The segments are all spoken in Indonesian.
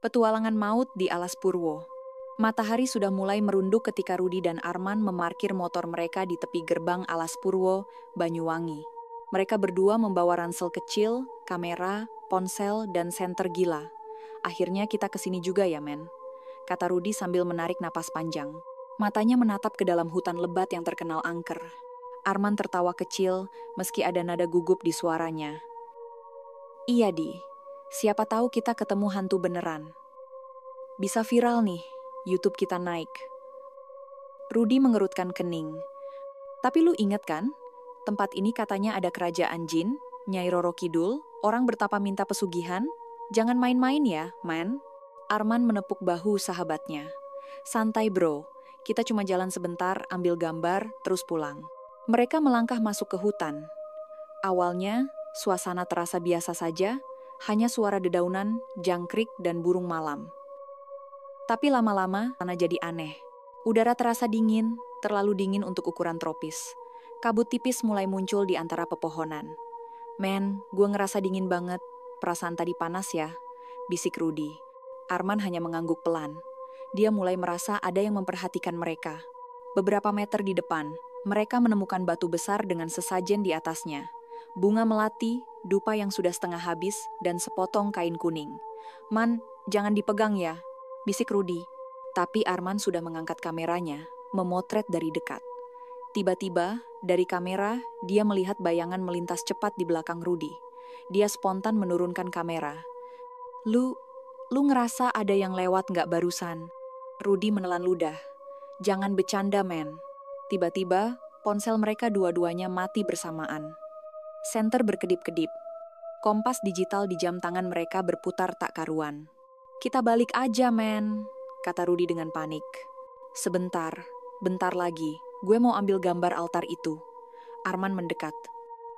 Petualangan maut di Alas Purwo. Matahari sudah mulai merunduk ketika Rudi dan Arman memarkir motor mereka di tepi gerbang Alas Purwo, Banyuwangi. Mereka berdua membawa ransel kecil, kamera, ponsel, dan senter gila. Akhirnya kita kesini juga ya, men, kata Rudi sambil menarik napas panjang. Matanya menatap ke dalam hutan lebat yang terkenal angker. Arman tertawa kecil, meski ada nada gugup di suaranya. Iya, Di. Siapa tahu kita ketemu hantu beneran. Bisa viral nih, YouTube kita naik. Rudi mengerutkan kening. Tapi lu inget kan, tempat ini katanya ada kerajaan jin, Nyai Roro Kidul, orang bertapa minta pesugihan? Jangan main-main ya, man. Arman menepuk bahu sahabatnya. Santai bro, kita cuma jalan sebentar, ambil gambar, terus pulang. Mereka melangkah masuk ke hutan. Awalnya, suasana terasa biasa saja, hanya suara dedaunan, jangkrik, dan burung malam. Tapi lama-lama, tanah jadi aneh. Udara terasa dingin, terlalu dingin untuk ukuran tropis. Kabut tipis mulai muncul di antara pepohonan. Men, gue ngerasa dingin banget. Perasaan tadi panas ya, bisik Rudi. Arman hanya mengangguk pelan. Dia mulai merasa ada yang memperhatikan mereka. Beberapa meter di depan, mereka menemukan batu besar dengan sesajen di atasnya. Bunga melati, dupa yang sudah setengah habis, dan sepotong kain kuning. Man, jangan dipegang ya, bisik Rudi. Tapi Arman sudah mengangkat kameranya, memotret dari dekat. Tiba-tiba, dari kamera, dia melihat bayangan melintas cepat di belakang Rudi. Dia spontan menurunkan kamera. Lu ngerasa ada yang lewat nggak barusan? Rudi menelan ludah. Jangan bercanda, men. Tiba-tiba, ponsel mereka dua-duanya mati bersamaan. Senter berkedip-kedip. Kompas digital di jam tangan mereka berputar tak karuan. Kita balik aja, men, kata Rudi dengan panik. Sebentar, bentar lagi, gue mau ambil gambar altar itu. Arman mendekat.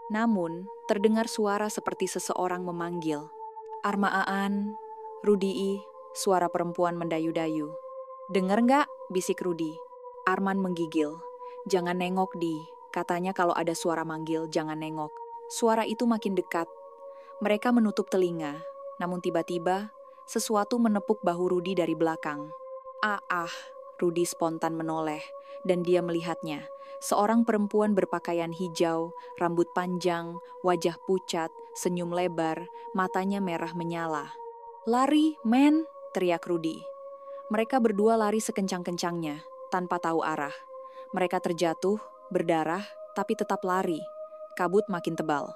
Namun, terdengar suara seperti seseorang memanggil. Armaan, Rudi, suara perempuan mendayu-dayu. Dengar nggak? Bisik Rudi. Arman menggigil. Jangan nengok, Di. Katanya kalau ada suara manggil, jangan nengok. Suara itu makin dekat. Mereka menutup telinga, namun tiba-tiba, sesuatu menepuk bahu Rudi dari belakang. Rudi spontan menoleh, dan dia melihatnya. Seorang perempuan berpakaian hijau, rambut panjang, wajah pucat, senyum lebar, matanya merah menyala. Lari, men, teriak Rudi. Mereka berdua lari sekencang-kencangnya, tanpa tahu arah. Mereka terjatuh, berdarah, tapi tetap lari. Kabut makin tebal.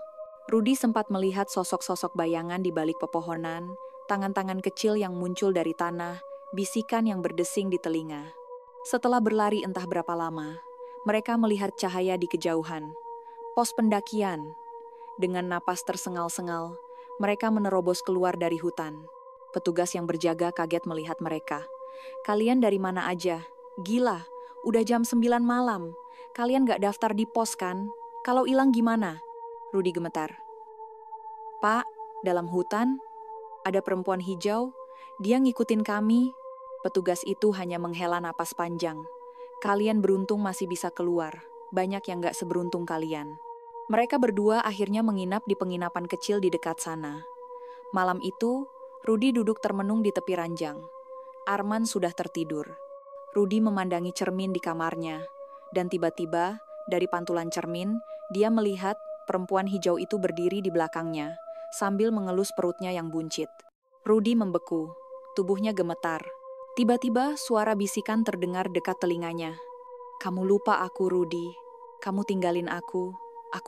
Rudi sempat melihat sosok-sosok bayangan di balik pepohonan, tangan-tangan kecil yang muncul dari tanah, bisikan yang berdesing di telinga. Setelah berlari entah berapa lama, mereka melihat cahaya di kejauhan. Pos pendakian. Dengan napas tersengal-sengal, mereka menerobos keluar dari hutan. Petugas yang berjaga kaget melihat mereka. Kalian dari mana aja? Gila, udah jam 9 malam. Kalian gak daftar di pos kan? Kalau hilang gimana? Rudi gemetar. Pak, dalam hutan, ada perempuan hijau. Dia ngikutin kami. Petugas itu hanya menghela napas panjang. Kalian beruntung masih bisa keluar. Banyak yang gak seberuntung kalian. Mereka berdua akhirnya menginap di penginapan kecil di dekat sana. Malam itu, Rudi duduk termenung di tepi ranjang. Arman sudah tertidur. Rudi memandangi cermin di kamarnya. Dan tiba-tiba, dari pantulan cermin, dia melihat perempuan hijau itu berdiri di belakangnya, sambil mengelus perutnya yang buncit. Rudi membeku, tubuhnya gemetar. Tiba-tiba suara bisikan terdengar dekat telinganya. Kamu lupa aku, Rudi. Kamu tinggalin aku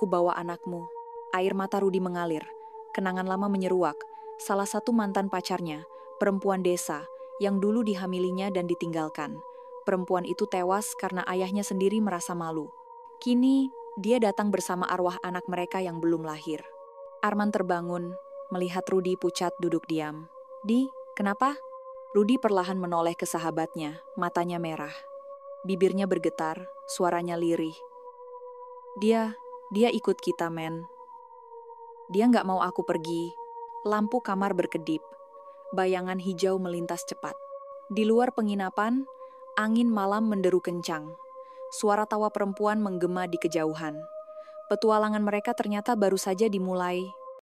bawa anakmu. Air mata Rudi mengalir. Kenangan lama menyeruak. Salah satu mantan pacarnya, perempuan desa, yang dulu dihamilinya dan ditinggalkan. Perempuan itu tewas karena ayahnya sendiri merasa malu. Kini, dia datang bersama arwah anak mereka yang belum lahir. Arman terbangun, melihat Rudi pucat duduk diam. Di, kenapa? Rudi perlahan menoleh ke sahabatnya, matanya merah. Bibirnya bergetar, suaranya lirih. Dia ikut kita, men. Dia nggak mau aku pergi. Lampu kamar berkedip. Bayangan hijau melintas cepat. Di luar penginapan, angin malam menderu kencang. Suara tawa perempuan menggema di kejauhan. Petualangan mereka ternyata baru saja dimulai,